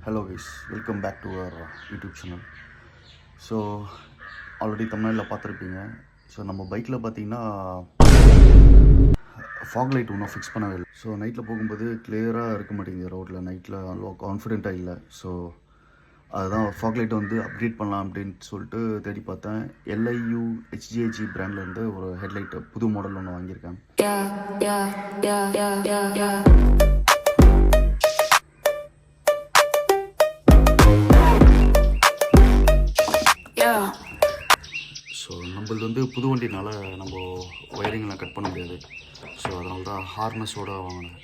Hello guys, welcome back to our YouTube channel. So already தமிழ்நாட்டில் பார்த்துருப்பீங்க. So நம்ம பைக்கில் பார்த்தீங்கன்னா ஃபாக் லைட் ஒன்றும் ஃபிக்ஸ் பண்ணவே இல்லை. ஸோ நைட்டில் போகும்போது கிளியராக இருக்க மாட்டேங்குது ரோட்டில். நைட்டில் அவ்வளோ கான்ஃபிடென்ட்டாக இல்லை. ஸோ அதுதான் ஃபாக் லைட் வந்து அப்கிரேட் பண்ணலாம் அப்படின்ட்டு சொல்லிட்டு தேடி பார்த்தேன். LIU HGG பிராண்ட்லேருந்து ஒரு ஹெட்லைட்டு புது மாடல் ஒன்று வாங்கியிருக்கேன். ஸோ நம்மளது வந்து புது வண்டினால நம்ம ஒயரிங்லாம் கட் பண்ண முடியாது. ஸோ அதனால தான் ஹார்னஸோடு வாங்கினேன்.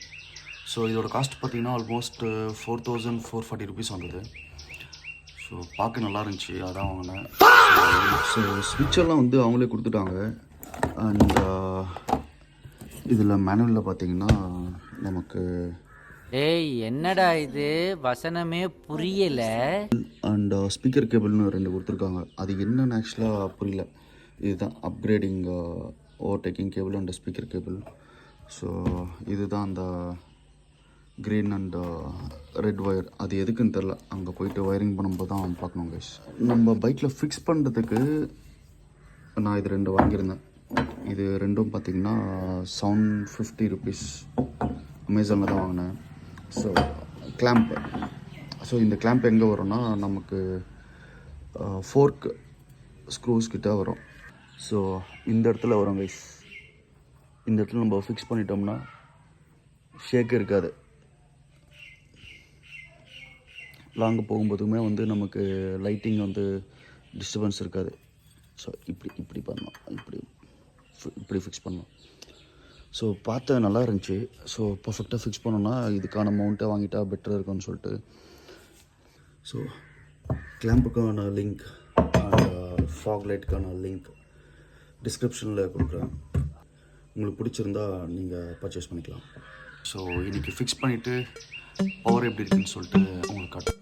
ஸோ இதோட காஸ்ட் பார்த்திங்கன்னா ஆல்மோஸ்ட் 4440 ருபீஸ் வந்தது. ஸோ பார்க்க நல்லா இருந்துச்சு, அதான் வாங்கினேன். ஸோ ஸ்விட்செல்லாம் வந்து அவங்களே கொடுத்துட்டாங்க. அண்ட் இதில் மேனுவலில் பார்த்திங்கன்னா நமக்கு ஏய் என்னடா இது வசனமே புரியல. அண்ட் ஸ்பீக்கர் கேபிள்னு 2 கொடுத்துருக்காங்க. அது என்னன்னு ஆக்சுவலாக புரியல. இதுதான் upgrading overtaking cable and speaker cable. So இதுதான் அந்த க்ரீன் அண்ட் ரெட் ஒயர். அது எதுக்குன்னு தெரில. அங்கே போயிட்டு ஒயரிங் பண்ணும்போது தான் பார்க்கணும் கைஸ். நம்ம பைக்கில் ஃபிக்ஸ் பண்ணுறதுக்கு நான் இது 2 வாங்கியிருந்தேன். இது ரெண்டும் பார்த்திங்கன்னா 750 ருபீஸ் அமேசானில் தான் வாங்கினேன். So clamp. ஸோ இந்த கிளாம்ப் எங்கே வரும்னா நமக்கு ஃபோர்க் ஸ்க்ரூஸ் கிட்ட வரும். ஸோ இந்த இடத்துல வரும் கைஸ். இந்த இடத்துல நம்ம ஃபிக்ஸ் பண்ணிட்டோம்னா ஷேக் இருக்காது. லாங்கு போகும்போதுமே வந்து நமக்கு லைட்டிங் வந்து டிஸ்டர்பன்ஸ் இருக்காது. ஸோ இப்படி பண்ணலாம், இப்படி ஃபிக்ஸ் பண்ணலாம். ஸோ பார்த்த நல்லா இருந்துச்சு. ஸோ பர்ஃபெக்டாக ஃபிக்ஸ் பண்ணோன்னா இதுக்கான அமௌண்ட்டை வாங்கிட்டா பெட்டராக இருக்கும்னு சொல்லிட்டு. ஸோ கிளாம்புக்கான லிங்க் அண்ட் ஃபாக் லைட்டுக்கான லிங்க் டிஸ்கிரிப்ஷனில் கொடுக்குறேன். உங்களுக்கு பிடிச்சிருந்தா நீங்கள் பர்ச்சேஸ் பண்ணிக்கலாம். ஸோ இன்றைக்கி ஃபிக்ஸ் பண்ணிவிட்டு பவர் எப்படி இருக்குன்னு சொல்லிட்டு உங்களுக்கு காட்டுறேன்.